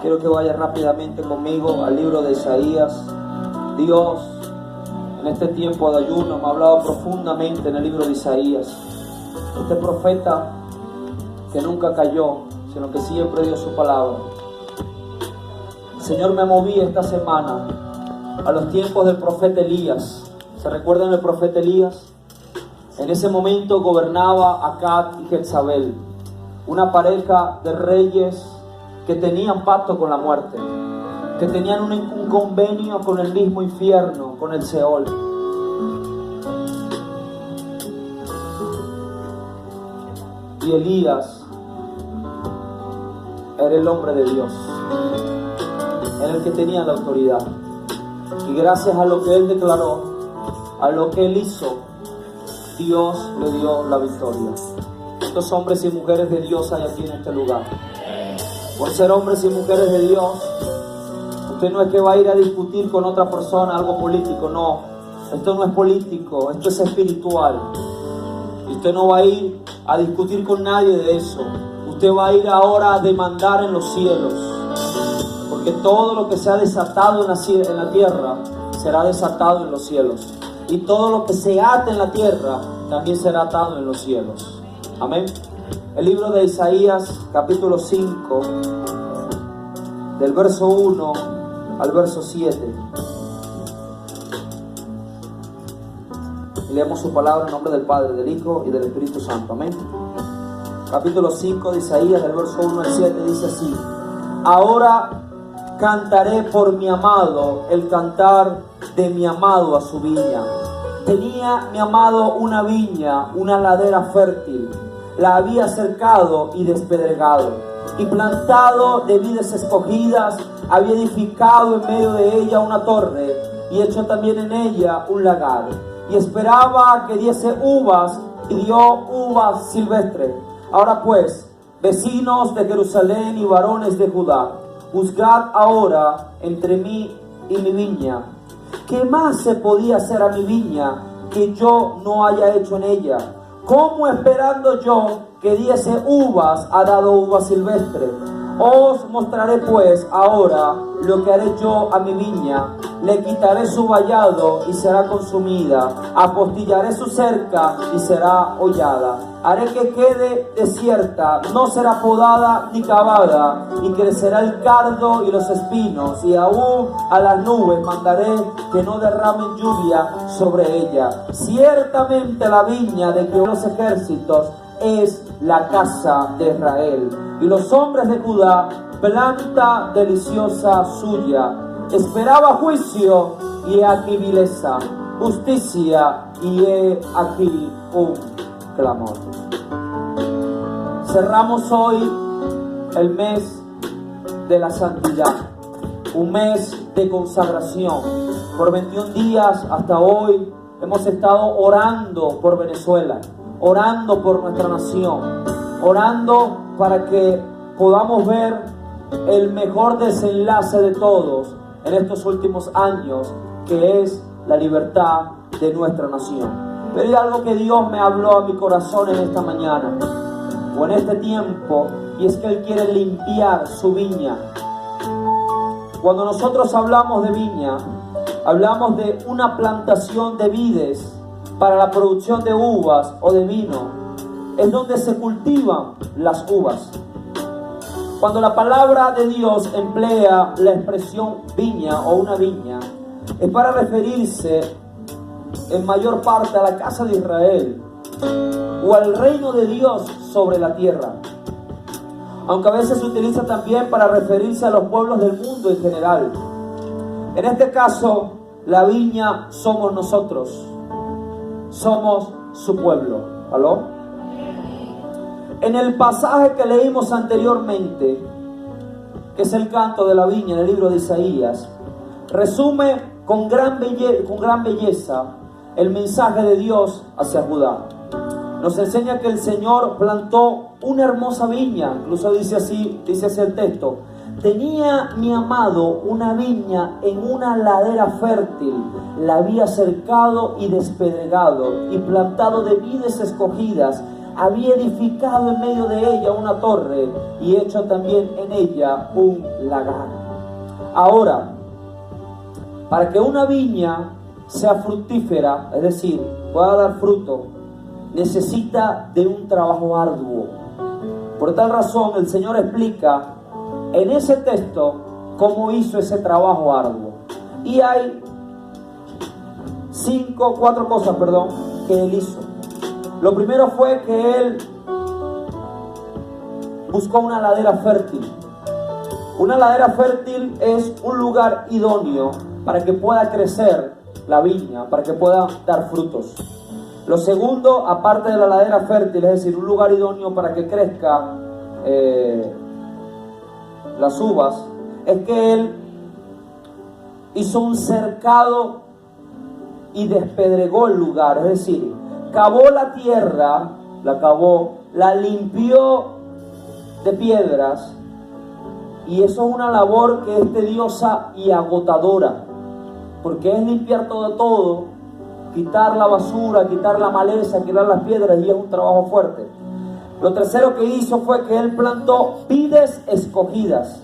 Quiero que vaya rápidamente conmigo al libro de Isaías. Dios, en este tiempo de ayuno, me ha hablado profundamente en el libro de Isaías. Este profeta que nunca cayó, sino que siempre dio su palabra. El Señor me movía esta semana a los tiempos del profeta Elías. ¿Se recuerdan del profeta Elías? En ese momento gobernaba Acab y Jezabel, una pareja de reyes que tenían pacto con la muerte, que tenían un convenio con el mismo infierno, con el Seol. Y Elías era el hombre de Dios, era el que tenía la autoridad. Y gracias a lo que él declaró, a lo que él hizo, Dios le dio la victoria. ¿Cuántos hombres y mujeres de Dios hay aquí en este lugar? Por ser hombres y mujeres de Dios, usted no es que va a ir a discutir con otra persona algo político, no. Esto no es político, esto es espiritual. Y usted no va a ir a discutir con nadie de eso. Usted va a ir ahora a demandar en los cielos. Porque todo lo que se ha desatado en la tierra será desatado en los cielos. Y todo lo que se ate en la tierra también será atado en los cielos. Amén. El libro de Isaías, capítulo 5, del verso 1 al verso 7. Leemos su palabra en nombre del Padre, del Hijo y del Espíritu Santo. Amén. Capítulo 5 de Isaías, del verso 1 al 7, dice así: Ahora cantaré por mi amado el cantar de mi amado a su viña. Tenía mi amado una viña, una ladera fértil. La había cercado y despedregado, y plantado de vides escogidas. Había edificado en medio de ella una torre, y hecho también en ella un lagar. Y esperaba que diese uvas, y dio uvas silvestres. Ahora pues, vecinos de Jerusalén y varones de Judá, juzgad ahora entre mí y mi viña. ¿Qué más se podía hacer a mi viña que yo no haya hecho en ella? ¿Cómo esperando yo que diese uvas ha dado uvas silvestres? Os mostraré pues ahora lo que haré yo a mi viña. Le quitaré su vallado y será consumida. Apostillaré su cerca y será hollada. Haré que quede desierta, no será podada ni cavada, y crecerá el cardo y los espinos, y aún a las nubes mandaré que no derramen lluvia sobre ella. Ciertamente la viña de Jehová de los ejércitos es la casa de Israel, y los hombres de Judá, planta deliciosa suya. Esperaba juicio, y he aquí vileza, justicia, y he aquí un clamor. Cerramos hoy el mes de la santidad, un mes de consagración. Por 21 días hasta hoy hemos estado orando por Venezuela, orando por nuestra nación, orando para que podamos ver el mejor desenlace de todos en estos últimos años, que es la libertad de nuestra nación. Pero hay algo que Dios me habló a mi corazón en esta mañana, o en este tiempo, y es que Él quiere limpiar su viña. Cuando nosotros hablamos de viña, hablamos de una plantación de vides para la producción de uvas o de vino. Es donde se cultivan las uvas. Cuando la palabra de Dios emplea la expresión viña o una viña, es para referirse en mayor parte a la casa de Israel o al reino de Dios sobre la tierra, aunque a veces se utiliza también para referirse a los pueblos del mundo en general. En este caso, la viña somos nosotros, somos su pueblo. ¿Aló? En el pasaje que leímos anteriormente, que es el canto de la viña en el libro de Isaías, resume con gran belleza el mensaje de Dios hacia Judá. Nos enseña que el Señor plantó una hermosa viña. Incluso dice así el texto: tenía mi amado una viña en una ladera fértil, la había cercado y despedregado, y plantado de vides escogidas, había edificado en medio de ella una torre y hecho también en ella un lagar. Ahora, para que una viña sea fructífera, es decir, pueda dar fruto, necesita de un trabajo arduo. Por tal razón, el Señor explica en ese texto cómo hizo ese trabajo arduo. Y hay cuatro cosas, que Él hizo. Lo primero fue que Él buscó una ladera fértil. Una ladera fértil es un lugar idóneo para que pueda crecer la viña, para que pueda dar frutos. Lo segundo, aparte de la ladera fértil, es decir, un lugar idóneo para que crezca las uvas, es que Él hizo un cercado y despedregó el lugar, es decir, cavó la tierra, la limpió de piedras, y eso es una labor que es tediosa y agotadora, porque es limpiar todo, quitar la basura, quitar la maleza, quitar las piedras, y es un trabajo fuerte. Lo tercero que hizo fue que Él plantó vides escogidas,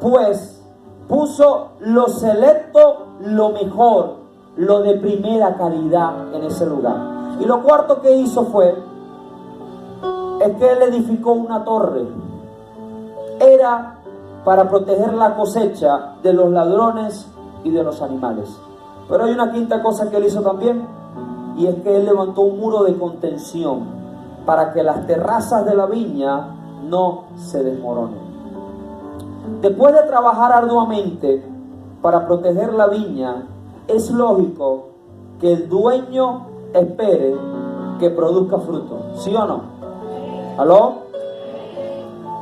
pues puso lo selecto, lo mejor, lo de primera calidad en ese lugar. Y lo cuarto que hizo es que Él edificó una torre. Era para proteger la cosecha de los ladrones y de los animales. Pero hay una quinta cosa que Él hizo también, y es que Él levantó un muro de contención para que las terrazas de la viña no se desmoronen. Después de trabajar arduamente para proteger la viña, es lógico que el dueño espere que produzca fruto, ¿sí o no? ¿Aló?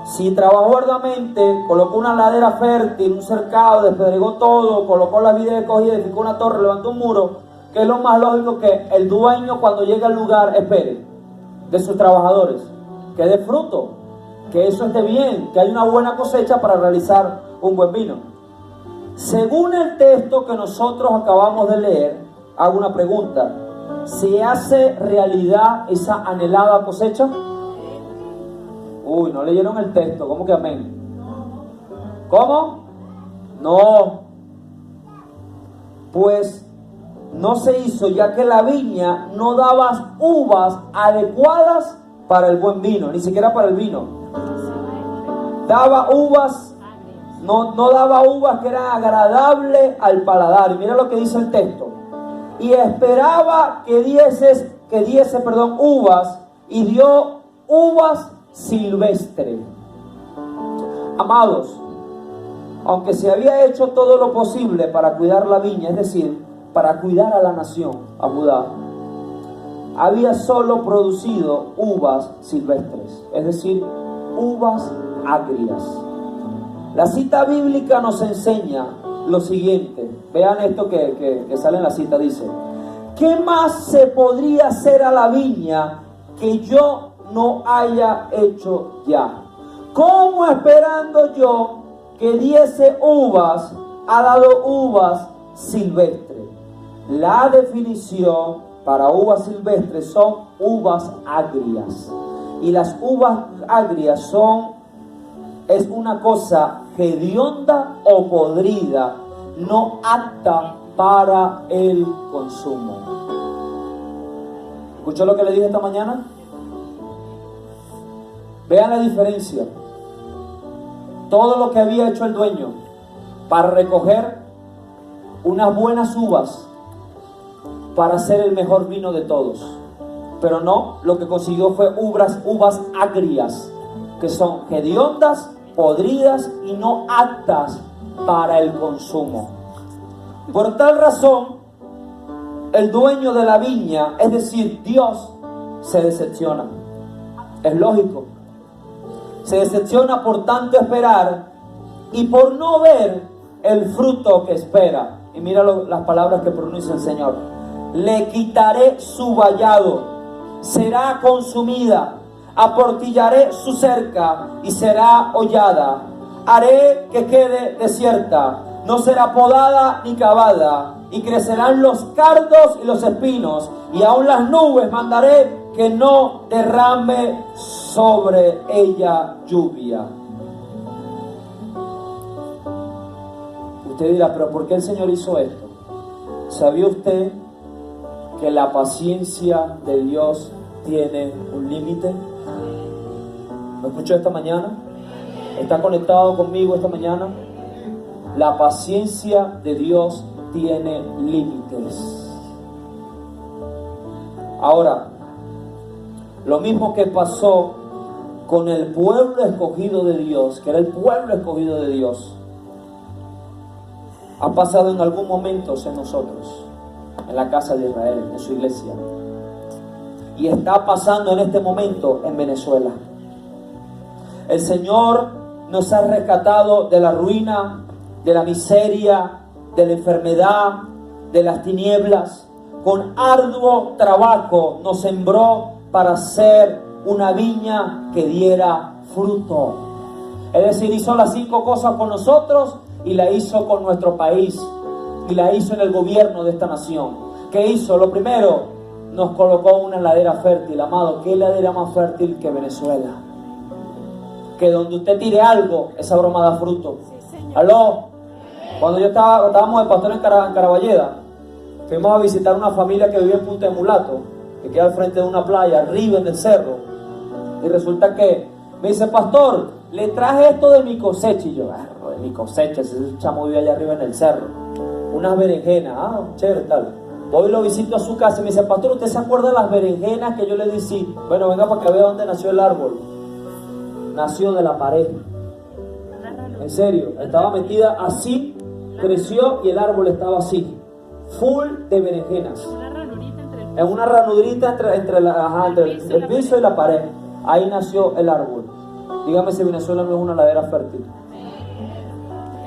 Si trabajó arduamente, colocó una ladera fértil, un cercado, despedregó todo, colocó las vides escogidas, edificó una torre, levantó un muro, que es lo más lógico que el dueño cuando llegue al lugar espere de sus trabajadores, que dé fruto, que eso esté bien, que haya una buena cosecha para realizar un buen vino. Según el texto que nosotros acabamos de leer, hago una pregunta: ¿se hace realidad esa anhelada cosecha? Uy, no leyeron el texto, ¿cómo que amén? ¿Cómo? No. Pues no se hizo, ya que la viña no daba uvas adecuadas para el buen vino, ni siquiera para el vino. Daba uvas, no daba uvas que eran agradables al paladar. Y mira lo que dice el texto: y esperaba que diese uvas, y dio uvas silvestres. Amados, aunque se había hecho todo lo posible para cuidar la viña, es decir, para cuidar a la nación, a Judá, había solo producido uvas silvestres, es decir, uvas agrias. La cita bíblica nos enseña lo siguiente. Vean esto que sale en la cita, dice: ¿qué más se podría hacer a la viña que yo no haya hecho ya? ¿Cómo esperando yo que diese uvas, ha dado uvas silvestres? La definición para uvas silvestres son uvas agrias. Y las uvas agrias es una cosa hedionda o podrida, no apta para el consumo. ¿Escuchó lo que le dije esta mañana? Vean la diferencia. Todo lo que había hecho el dueño para recoger unas buenas uvas para hacer el mejor vino de todos, pero no, lo que consiguió fue uvas agrias, que son hediondas, podridas y no aptas para el consumo. Por tal razón, el dueño de la viña, es decir, Dios, se decepciona. Es lógico. Se decepciona por tanto esperar y por no ver el fruto que espera. Y mira las palabras que pronuncia el Señor: le quitaré su vallado, será consumida, aportillaré su cerca y será hollada, haré que quede desierta, no será podada ni cavada, y crecerán los cardos y los espinos, y aún las nubes mandaré que no derrame sobre ella lluvia. Usted dirá, pero ¿por qué el Señor hizo esto? ¿Sabía usted que la paciencia de Dios tiene un límite? ¿Lo escuchó esta mañana? ¿Está conectado conmigo esta mañana? La paciencia de Dios tiene límites. Ahora, lo mismo que pasó con el pueblo escogido de Dios, que era el pueblo escogido de Dios, ha pasado en algún momento en nosotros, en la casa de Israel, en su iglesia, y está pasando en este momento en Venezuela. El Señor nos ha rescatado de la ruina, de la miseria, de la enfermedad, de las tinieblas. Con arduo trabajo nos sembró para ser una viña que diera fruto. Es decir, hizo las 5 cosas con nosotros y la hizo con nuestro país y la hizo en el gobierno de esta nación. ¿Qué hizo? Lo primero, nos colocó una ladera fértil. Amado, ¿qué ladera más fértil que Venezuela? Que donde usted tire algo, esa broma da fruto. ¿Aló? Cuando estábamos de pastor en Caraballeda, fuimos a visitar una familia que vivía en Punta de Mulato, que queda al frente de una playa, arriba en el cerro. Y resulta que me dice, pastor, le traje esto de mi cosecha. Y yo, de mi cosecha, ese chamo vive allá arriba en el cerro. Unas berenjenas, chévere, tal. Voy y lo visito a su casa y me dice, pastor, ¿usted se acuerda de las berenjenas que yo le di? Sí. Bueno, venga para que vea dónde nació el árbol. Nació de la pared. En serio, estaba metida así, creció y el árbol estaba así, full de berenjenas. En una ranurita entre el piso y la pared. Ahí nació el árbol. Dígame si Venezuela no es una ladera fértil.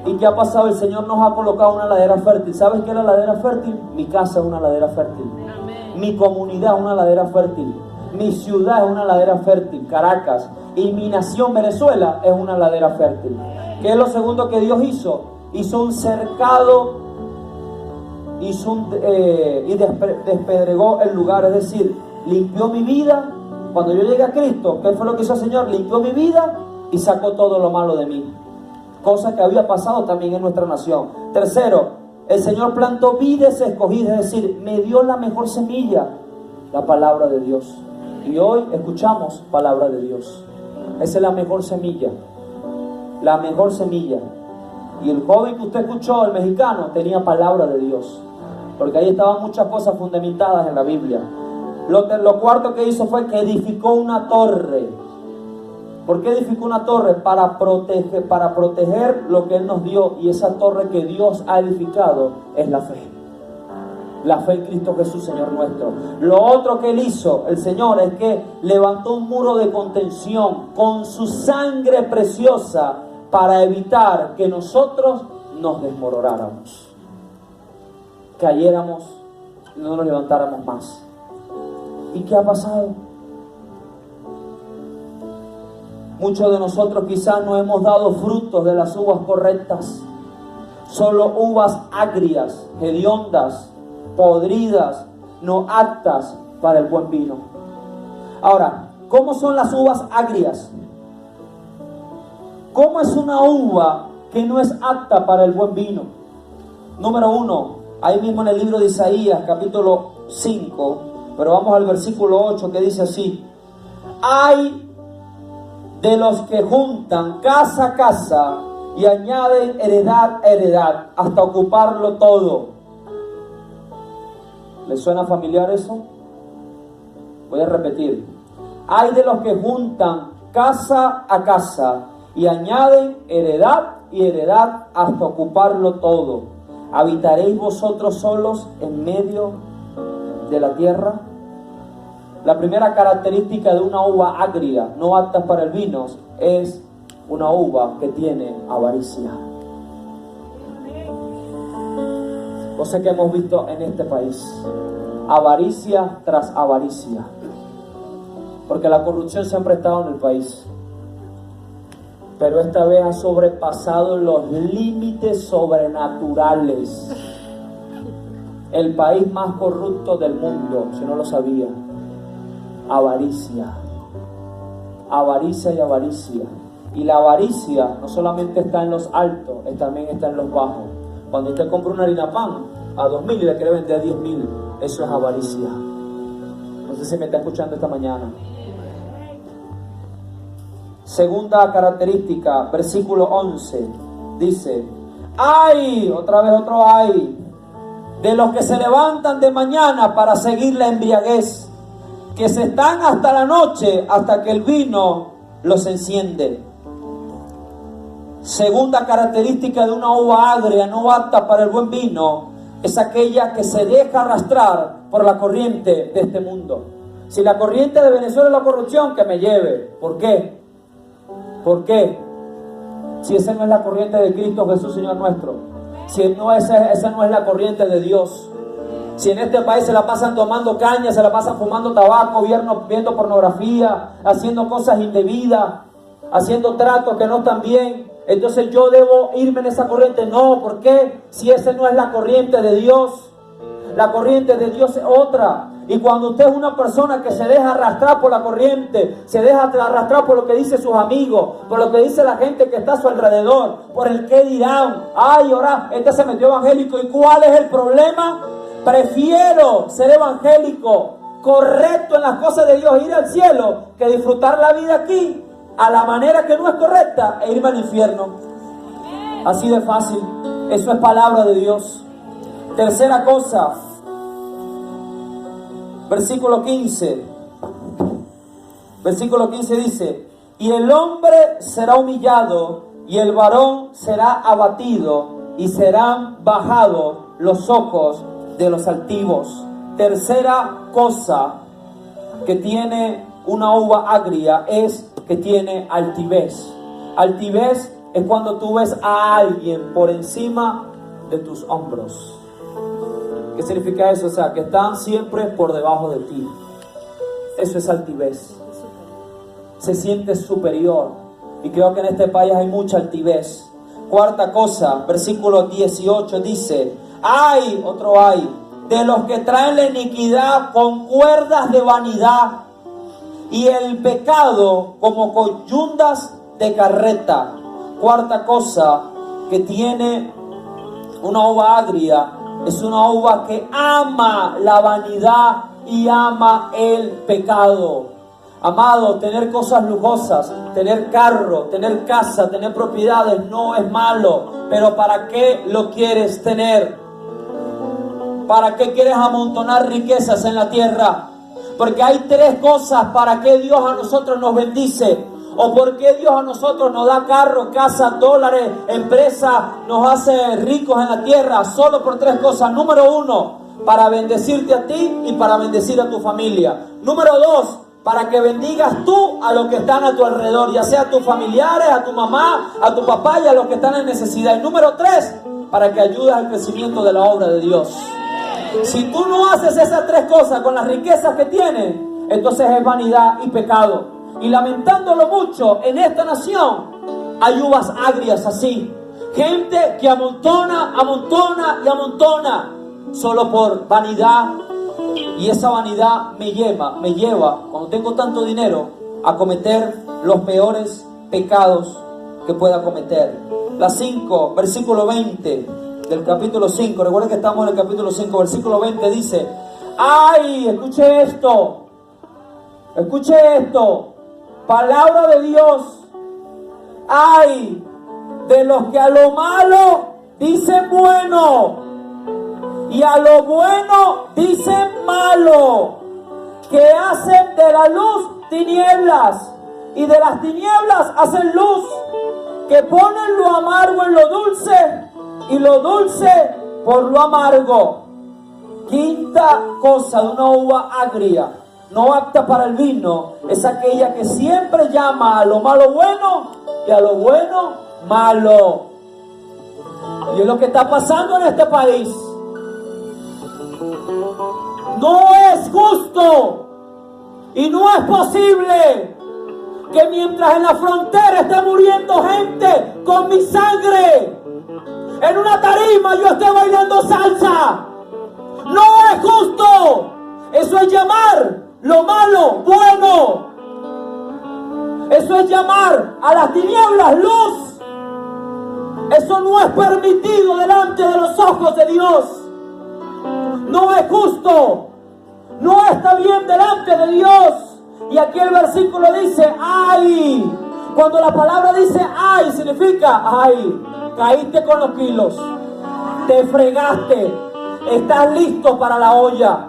¿Y qué ha pasado? El Señor nos ha colocado una ladera fértil. ¿Sabes qué es la ladera fértil? Mi casa es una ladera fértil. Mi comunidad es una ladera fértil. Mi ciudad es una ladera fértil, Caracas. Y mi nación, Venezuela, es una ladera fértil. ¿Qué es lo segundo que Dios hizo? Hizo un cercado, y despedregó el lugar. Es decir, limpió mi vida. Cuando yo llegué a Cristo, ¿qué fue lo que hizo el Señor? Limpió mi vida y sacó todo lo malo de mí. Cosa que había pasado también en nuestra nación. Tercero, el Señor plantó vides escogidas. Es decir, me dio la mejor semilla, la palabra de Dios. Y hoy escuchamos palabra de Dios. Esa es la mejor semilla. La mejor semilla. Y el joven que usted escuchó, el mexicano, tenía palabra de Dios. Porque ahí estaban muchas cosas fundamentadas en la Biblia. Lo cuarto que hizo fue que edificó una torre. ¿Por qué edificó una torre? Para proteger lo que Él nos dio. Y esa torre que Dios ha edificado es la fe. La fe en Cristo Jesús, Señor nuestro. Lo otro que Él hizo, el Señor, es que levantó un muro de contención con su sangre preciosa para evitar que nosotros nos desmoronáramos, cayéramos y no nos levantáramos más. ¿Y qué ha pasado? Muchos de nosotros quizás no hemos dado frutos de las uvas correctas, solo uvas agrias, hediondas, podridas, no aptas para el buen vino. Ahora, ¿cómo son las uvas agrias? ¿Cómo es una uva que no es apta para el buen vino? Número 1, ahí mismo en el libro de Isaías, capítulo 5, pero vamos al versículo 8, que dice así: hay de los que juntan casa a casa y añaden heredad a heredad hasta ocuparlo todo. ¿Les suena familiar eso? Voy a repetir. Hay de los que juntan casa a casa y añaden heredad y heredad hasta ocuparlo todo. ¿Habitaréis vosotros solos en medio de la tierra? La primera característica de una uva agria, no apta para el vino, es una uva que tiene avaricia. Cosa que hemos visto en este país. Avaricia tras avaricia. Porque la corrupción siempre ha estado en el país. Pero esta vez ha sobrepasado los límites sobrenaturales. El país más corrupto del mundo, si no lo sabía. avaricia. Avaricia y avaricia. Y la avaricia no solamente está en los altos, también está en los bajos. Cuando usted compra una harina pan a 2.000 y le quiere vender a 10.000, eso es avaricia. No sé si me está escuchando esta mañana. Segunda característica, versículo 11, dice: ¡ay! Otra vez otro ay. De los que se levantan de mañana para seguir la embriaguez, que se están hasta la noche, hasta que el vino los enciende. Segunda característica de una uva agria, no apta para el buen vino, es aquella que se deja arrastrar por la corriente de este mundo. Si la corriente de Venezuela es la corrupción, que me lleve. ¿Por qué? ¿Por qué? Si esa no es la corriente de Cristo Jesús, Señor nuestro. Si no, esa no es la corriente de Dios. Si en este país se la pasan tomando caña, se la pasan fumando tabaco, viendo pornografía, haciendo cosas indebidas, haciendo tratos que no están bien, entonces yo debo irme en esa corriente. No, ¿por qué? Si esa no es la corriente de Dios. La corriente de Dios es otra. Y cuando usted es una persona que se deja arrastrar por la corriente, se deja arrastrar por lo que dicen sus amigos, por lo que dice la gente que está a su alrededor, por el qué dirán, ay, ahora este se metió evangélico. ¿Y cuál es el problema? Prefiero ser evangélico, correcto en las cosas de Dios, ir al cielo, que disfrutar la vida aquí a la manera que no es correcta e irme al infierno. Así de fácil. Eso es palabra de Dios. Tercera cosa, versículo 15. Versículo 15 dice: y el hombre será humillado, y el varón será abatido, y serán bajados los ojos de los altivos. Tercera cosa que tiene una uva agria es que tiene altivez. Altivez es cuando tú ves a alguien por encima de tus hombros. ¿Qué significa eso? O sea, que están siempre por debajo de ti. Eso es altivez. Se siente superior. Y creo que en este país hay mucha altivez. Cuarta cosa, versículo 18 dice: ¡ay! Otro ay. De los que traen la iniquidad con cuerdas de vanidad, y el pecado como coyundas de carreta. Cuarta cosa que tiene una uva agria es una uva que ama la vanidad y ama el pecado. Amado, tener cosas lujosas, tener carro, tener casa, tener propiedades no es malo, pero ¿para qué lo quieres tener? ¿Para qué quieres amontonar riquezas en la tierra? Porque hay tres cosas para que Dios a nosotros nos bendice. O por qué Dios a nosotros nos da carros, casas, dólares, empresas, nos hace ricos en la tierra. Solo por tres cosas. Número uno, para bendecirte a ti y para bendecir a tu familia. Número dos, para que bendigas tú a los que están a tu alrededor, ya sea a tus familiares, a tu mamá, a tu papá y a los que están en necesidad. Y número tres, para que ayudes al crecimiento de la obra de Dios. Si tú no haces esas tres cosas con las riquezas que tienes, entonces es vanidad y pecado. Y lamentándolo mucho, en esta nación hay uvas agrias así. Gente que amontona, amontona y amontona solo por vanidad. Y esa vanidad me lleva, cuando tengo tanto dinero, a cometer los peores pecados que pueda cometer. Las 5, versículo 20 del capítulo 5. Recuerden que estamos en el capítulo 5, versículo 20 dice: ¡ay! Escuche esto. Escuche esto. Palabra de Dios. ¡ay! De los que a lo malo dicen bueno, y a lo bueno dicen malo, que hacen de la luz tinieblas, y de las tinieblas hacen luz, que ponen lo amargo en lo dulce, y lo dulce por lo amargo. Quinta cosa de una uva agria, no apta para el vino, es aquella que siempre llama a lo malo bueno y a lo bueno malo. Y es lo que está pasando en este país. No es justo y no es posible que mientras en la frontera esté muriendo gente con mi sangre, en una tarima yo esté bailando salsa. No es justo. Eso es llamar lo malo bueno. Eso es llamar a las tinieblas luz. Eso no es permitido delante de los ojos de Dios. No es justo. No está bien delante de Dios. Y aquí el versículo dice, ¡ay! Cuando la palabra dice ¡ay! Significa, ¡ay! Caíste con los kilos. Te fregaste. Estás listo para la olla.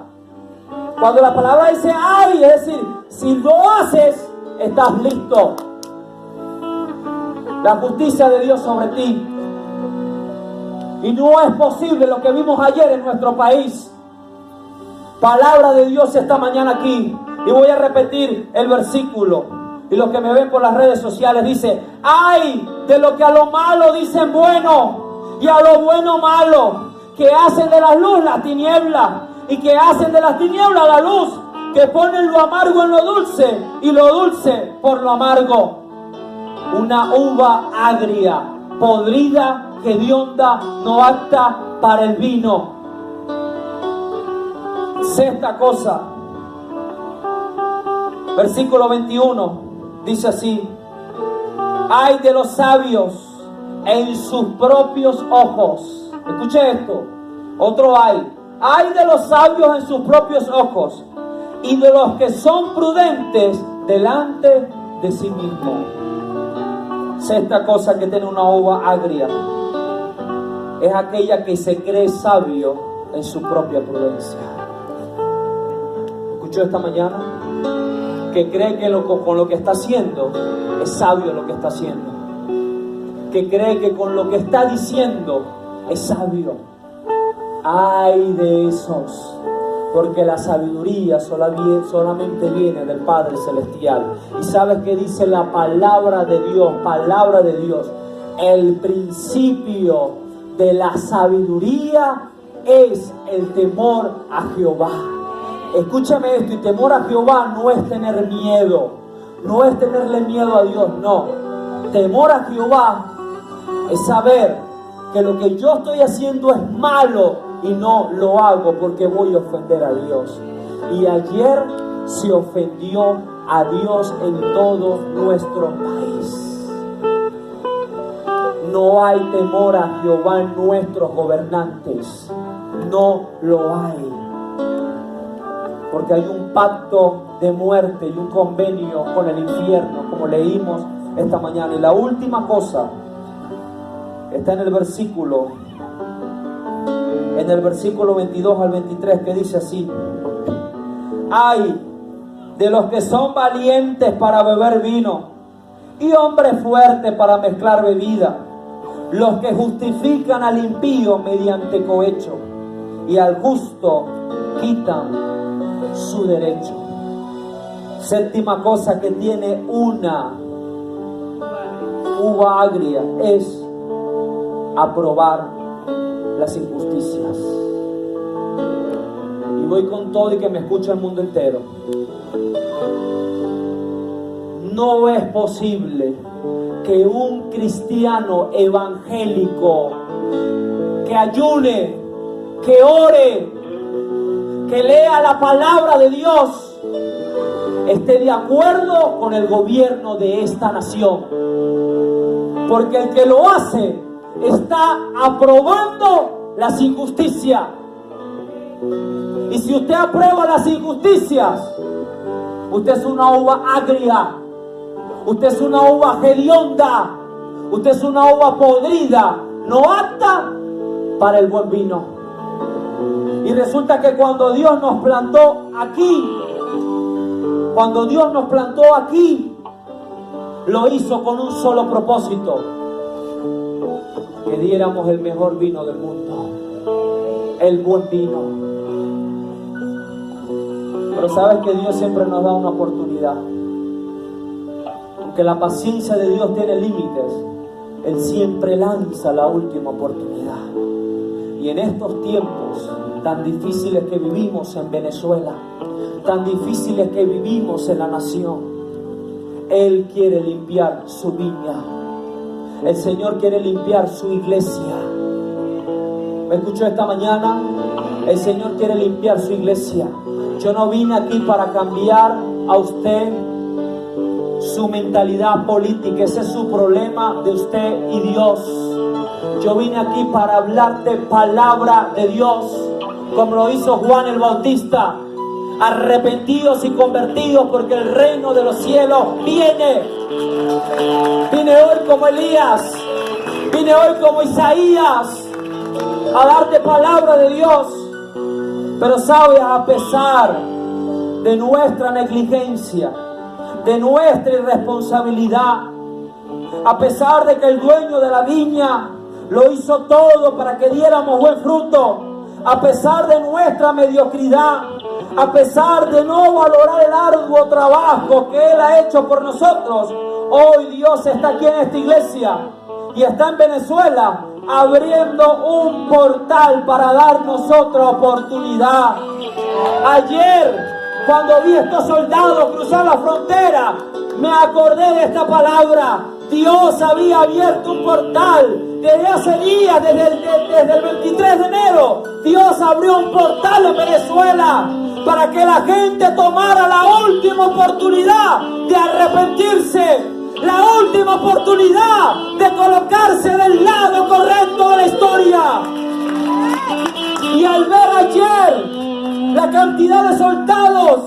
Cuando la palabra dice ¡ay! Es decir, si lo haces, estás listo. La justicia de Dios sobre ti. Y no es posible lo que vimos ayer en nuestro país. Palabra de Dios esta mañana aquí. Y voy a repetir el versículo. Y los que me ven por las redes sociales dice, ¡ay! De lo que a lo malo dicen bueno y a lo bueno malo, que hacen de la luz la tiniebla y que hacen de las tinieblas la luz, que ponen lo amargo en lo dulce y lo dulce por lo amargo. Una uva agria, podrida, hedionda, no apta para el vino. Sexta cosa, versículo 21, dice así, ay de los sabios en sus propios ojos. Escuche esto, otro ay de los sabios en sus propios ojos y de los que son prudentes delante de sí mismos. Sexta cosa que tiene una uva agria es aquella que se cree sabio en su propia prudencia. ¿Escuchó esta mañana? Que cree que con lo que está haciendo es sabio lo que está haciendo. Que cree que con lo que está diciendo es sabio. Ay de esos, porque la sabiduría solamente viene del Padre Celestial. Y ¿sabes qué dice la palabra de Dios? Palabra de Dios. El principio de la sabiduría es el temor a Jehová. Escúchame esto, y temor a Jehová no es tener miedo, no es tenerle miedo a Dios, no. Temor a Jehová es saber que lo que yo estoy haciendo es malo y no lo hago porque voy a ofender a Dios. Y ayer se ofendió a Dios en todo nuestro país. No hay temor a Jehová en nuestros gobernantes, no lo hay. Porque hay un pacto de muerte y un convenio con el infierno, como leímos esta mañana. Y la última cosa está en el versículo 22 al 23, que dice así: ay de los que son valientes para beber vino y hombres fuertes para mezclar bebida, los que justifican al impío mediante cohecho y al justo quitan su derecho. Séptima cosa que tiene una uva agria es aprobar las injusticias. Y voy con todo y que me escucha el mundo entero. No es posible que un cristiano evangélico que ayune, que ore, que lea la palabra de Dios, esté de acuerdo con el gobierno de esta nación. Porque el que lo hace está aprobando las injusticias. Y si usted aprueba las injusticias, usted es una uva agria, usted es una uva hedionda, usted es una uva podrida, no apta para el buen vino. Y resulta que cuando Dios nos plantó aquí, lo hizo con un solo propósito: que diéramos el mejor vino del mundo, el buen vino. Pero sabes que Dios siempre nos da una oportunidad. Aunque la paciencia de Dios tiene límites, Él siempre lanza la última oportunidad. Y en estos tiempos tan difíciles que vivimos en Venezuela, tan difíciles que vivimos en la nación, Él quiere limpiar su viña. El Señor quiere limpiar su iglesia. ¿Me escuchó esta mañana? El Señor quiere limpiar su iglesia. Yo no vine aquí para cambiar a usted su mentalidad política. Ese es su problema de usted y Dios. Yo vine aquí para hablarte palabra de Dios, como lo hizo Juan el Bautista. Arrepentidos y convertidos, porque el reino de los cielos viene. Vine hoy como Elías, vine hoy como Isaías a darte palabra de Dios. Pero sabes, a pesar de nuestra negligencia, de nuestra irresponsabilidad, a pesar de que el dueño de la viña lo hizo todo para que diéramos buen fruto, a pesar de nuestra mediocridad, a pesar de no valorar el arduo trabajo que Él ha hecho por nosotros, hoy Dios está aquí en esta iglesia y está en Venezuela abriendo un portal para darnos otra oportunidad. Ayer, cuando vi a estos soldados cruzar la frontera, me acordé de esta palabra. Dios había abierto un portal. Desde hace días, desde el 23 de enero, Dios abrió un portal en Venezuela para que la gente tomara la última oportunidad de arrepentirse, la última oportunidad de colocarse del lado correcto de la historia. Y al ver ayer la cantidad de soldados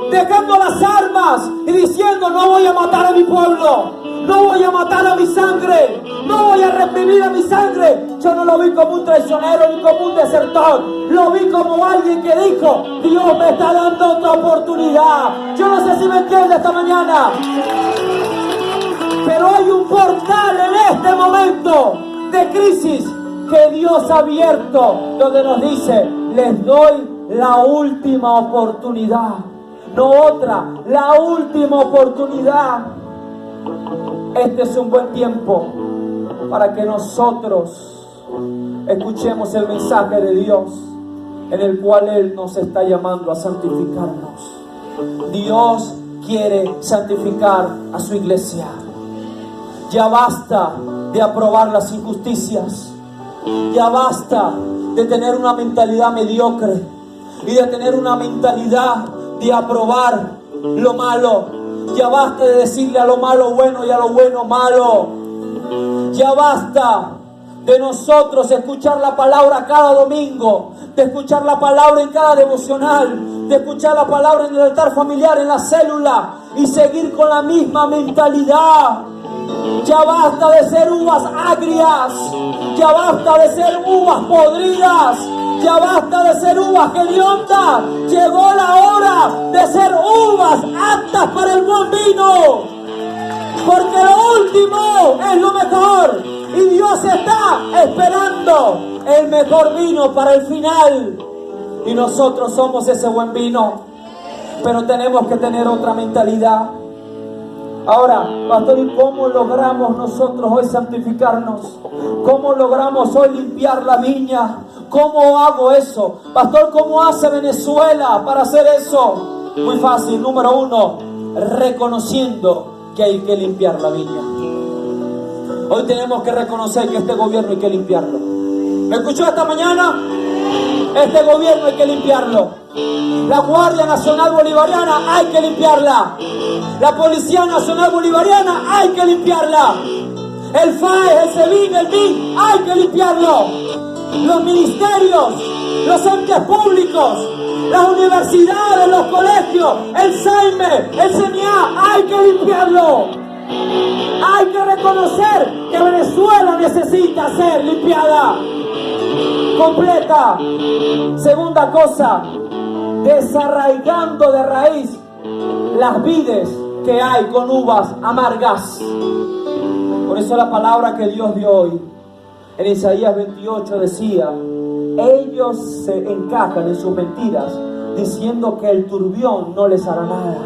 dejando las armas y diciendo: no voy a matar a mi pueblo, no voy a matar a mi sangre, no voy a reprimir a mi sangre. Yo no lo vi como un traicionero ni como un desertor, lo vi como alguien que dijo: Dios me está dando otra oportunidad. Yo no sé si me entiende esta mañana, pero hay un portal en este momento de crisis que Dios ha abierto, donde nos dice: les doy la última oportunidad, no otra, la última oportunidad. Este es un buen tiempo para que nosotros escuchemos el mensaje de Dios, en el cual Él nos está llamando a santificarnos. Dios quiere santificar a su iglesia. Ya basta de aprobar las injusticias. Ya basta de tener una mentalidad mediocre y de tener una mentalidad de aprobar lo malo. Ya basta de decirle a lo malo bueno y a lo bueno malo. Ya basta de nosotros escuchar la palabra cada domingo, de escuchar la palabra en cada devocional, de escuchar la palabra en el altar familiar, en la célula, y seguir con la misma mentalidad. Ya basta de ser uvas agrias, ya basta de ser uvas podridas, ya basta de ser uvas hediondas. Llegó la hora de ser uvas aptas para el buen vino, porque lo último es lo mejor y Dios está esperando el mejor vino para el final, y nosotros somos ese buen vino. Pero tenemos que tener otra mentalidad. Ahora, pastor, ¿y cómo logramos nosotros hoy santificarnos? ¿Cómo logramos hoy limpiar la viña? ¿Cómo hago eso? Pastor, ¿cómo hace Venezuela para hacer eso? Muy fácil. Número 1, reconociendo que hay que limpiar la viña. Hoy tenemos que reconocer que este gobierno hay que limpiarlo. ¿Me escuchó esta mañana? Este gobierno hay que limpiarlo. La Guardia Nacional Bolivariana hay que limpiarla. La Policía Nacional Bolivariana hay que limpiarla. El FAE, el SEBIN, el MIN hay que limpiarlo. Los ministerios, los entes públicos, las universidades, los colegios, el SAIME, el CNA, hay que limpiarlo. Hay que reconocer que Venezuela necesita ser limpiada completa. Segunda cosa, desarraigando de raíz las vides que hay con uvas amargas. Por eso la palabra que Dios dio hoy en Isaías 28 decía: ellos se encajan en sus mentiras diciendo que el turbión no les hará nada.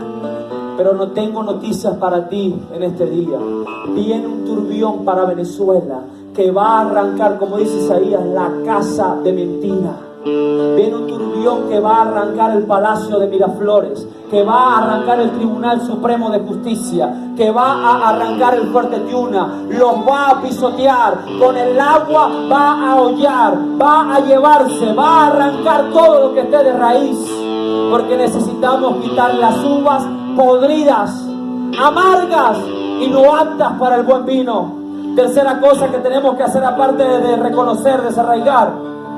Pero no tengo noticias para ti en este día. Viene un turbión para Venezuela que va a arrancar, como dice Isaías, la casa de mentira. Viene un turbión que va a arrancar el Palacio de Miraflores, que va a arrancar el Tribunal Supremo de Justicia, que va a arrancar el Fuerte Tiuna, los va a pisotear, con el agua va a hollar, va a llevarse, va a arrancar todo lo que esté de raíz. porque necesitamos quitar las uvas podridas, amargas y no aptas para el buen vino. Tercera cosa que tenemos que hacer, aparte de reconocer, desarraigar,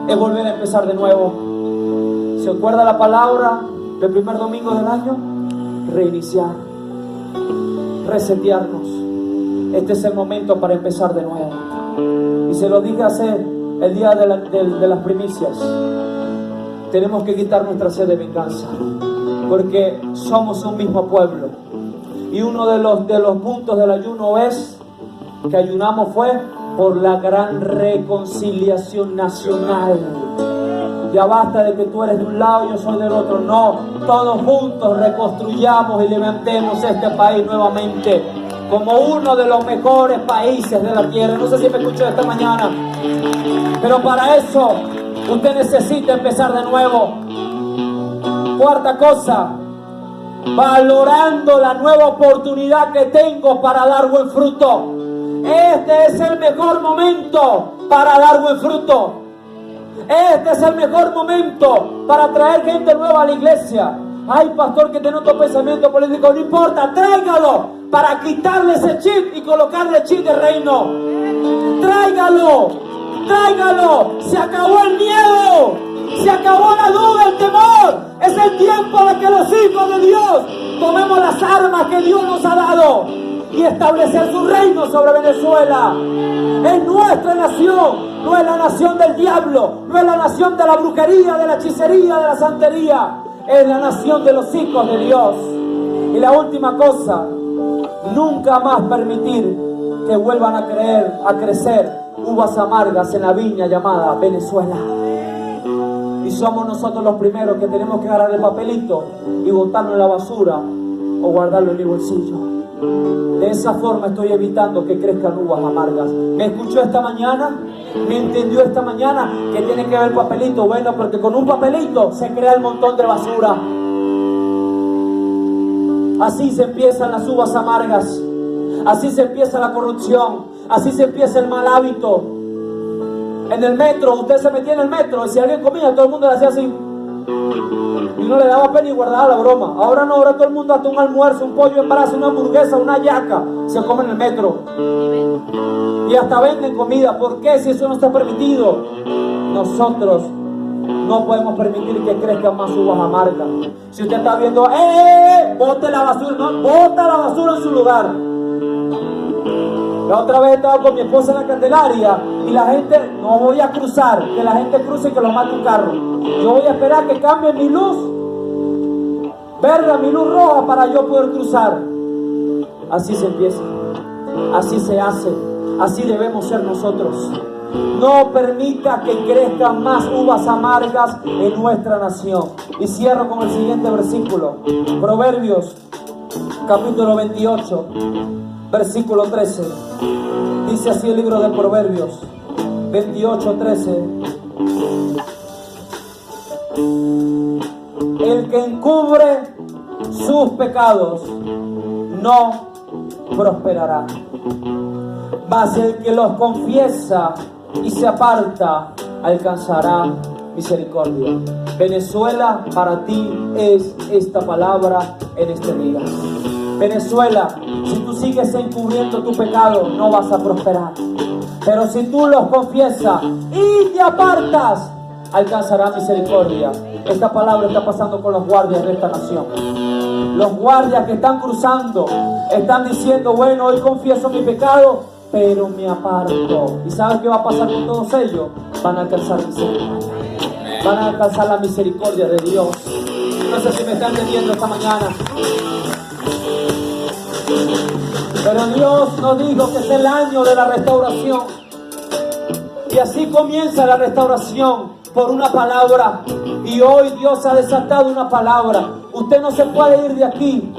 es volver a empezar de nuevo. ¿Se acuerda la palabra del primer domingo del año? Reiniciar, resetearnos. Este es el momento para empezar de nuevo. Y se lo dije hace el día de las primicias. Tenemos que quitar nuestra sed de venganza, porque somos un mismo pueblo. Y uno de los puntos del ayuno es que ayunamos fue por la gran reconciliación nacional. Ya basta de que tú eres de un lado y yo soy del otro. No, todos juntos reconstruyamos y levantemos este país nuevamente como uno de los mejores países de la tierra. No sé si me escuchó esta mañana, pero para eso usted necesita empezar de nuevo. Cuarta cosa, valorando la nueva oportunidad que tengo para dar buen fruto. Este es el mejor momento para dar buen fruto. Este es el mejor momento para traer gente nueva a la iglesia. Ay, pastor, que tiene otro pensamiento político. No importa, tráigalo para quitarle ese chip y colocarle chip de reino. Tráigalo, tráigalo. Se acabó el miedo, se acabó la duda, el temor. Es el tiempo de que los hijos de Dios tomemos las armas que Dios nos ha dado y establecer su reino sobre Venezuela. Es nuestra nación, no es la nación del diablo, no es la nación de la brujería, de la hechicería, de la santería. Es la nación de los hijos de Dios. Y la última cosa, nunca más permitir que vuelvan a crecer uvas amargas en la viña llamada Venezuela. Y somos nosotros los primeros que tenemos que agarrar el papelito y botarlo en la basura o guardarlo en mi bolsillo. De esa forma estoy evitando que crezcan uvas amargas. ¿Me escuchó esta mañana? ¿Me entendió esta mañana? ¿Qué tiene que ver el papelito? Bueno, porque con un papelito se crea el montón de basura. Así se empiezan las uvas amargas. Así se empieza la corrupción. Así se empieza el mal hábito. En el metro, usted se metía en el metro y si alguien comía, todo el mundo le hacía así. Y no le daba pena y guardaba la broma. Ahora no, ahora todo el mundo hasta un almuerzo, un pollo en brasa, una hamburguesa, una yaca, se come en el metro. Y hasta venden comida. ¿Por qué? Si eso no está permitido. Nosotros no podemos permitir que crezcan más uvas amargas. Si usted está viendo, bote la basura, no, bota la basura en su lugar. La otra vez estaba con mi esposa en la Candelaria y la gente, no voy a cruzar, que la gente cruce y que lo mate un carro. Yo voy a esperar que cambie mi luz verde, mi luz roja, para yo poder cruzar. Así se empieza, así se hace, así debemos ser nosotros. No permita que crezcan más uvas amargas en nuestra nación. Y cierro con el siguiente versículo. Proverbios, capítulo 28, versículo 13. Dice así el libro de Proverbios 28:13. El que encubre sus pecados no prosperará, mas el que los confiesa y se aparta alcanzará misericordia. Venezuela, para ti es esta palabra en este día. Venezuela, si tú sigues encubriendo tu pecado, no vas a prosperar. Pero si tú los confiesas y te apartas, alcanzarás misericordia. Esta palabra está pasando con los guardias de esta nación. Los guardias que están cruzando, están diciendo, bueno, hoy confieso mi pecado, pero me aparto. ¿Y sabes qué va a pasar con todos ellos? Van a alcanzar misericordia. Van a alcanzar la misericordia de Dios. No sé si me están entendiendo esta mañana. Pero Dios nos dijo que es el año de la restauración. Y así comienza la restauración por una palabra. Y hoy Dios ha desatado una palabra. Usted no se puede ir de aquí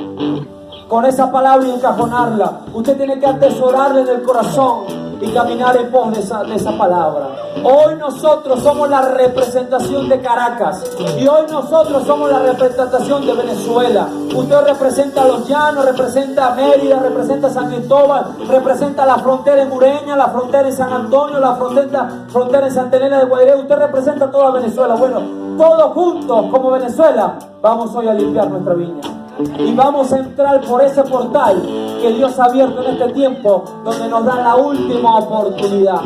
con esa palabra y encajonarla. Usted tiene que atesorarla en el corazón y caminar en pos de esa palabra. Hoy nosotros somos la representación de Caracas y hoy nosotros somos la representación de Venezuela. Usted representa a Los Llanos, representa a Mérida, representa a San Cristóbal, representa la frontera en Ureña, la frontera en San Antonio, la frontera en Santa Elena de Guairé. Usted representa a toda Venezuela. Bueno, todos juntos como Venezuela, vamos hoy a limpiar nuestra viña. Y vamos a entrar por ese portal que Dios ha abierto en este tiempo, donde nos da la última oportunidad.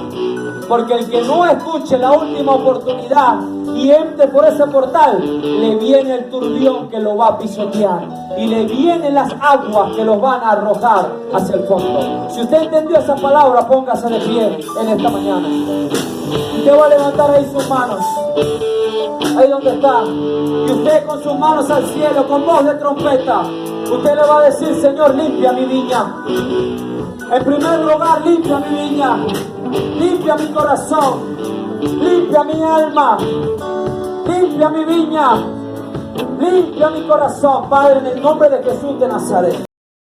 Porque el que no escuche la última oportunidad y entre por ese portal, le viene el turbión que lo va a pisotear. Y le vienen las aguas que los van a arrojar hacia el fondo. Si usted entendió esa palabra, póngase de pie en esta mañana. Usted va a levantar ahí sus manos. Ahí donde está. Y usted con sus manos al cielo, con voz de trompeta, usted le va a decir: Señor, limpia mi viña. En primer lugar, limpia mi viña. Limpia mi corazón. Limpia mi alma. Limpia mi viña. Limpia mi corazón, Padre, en el nombre de Jesús de Nazaret.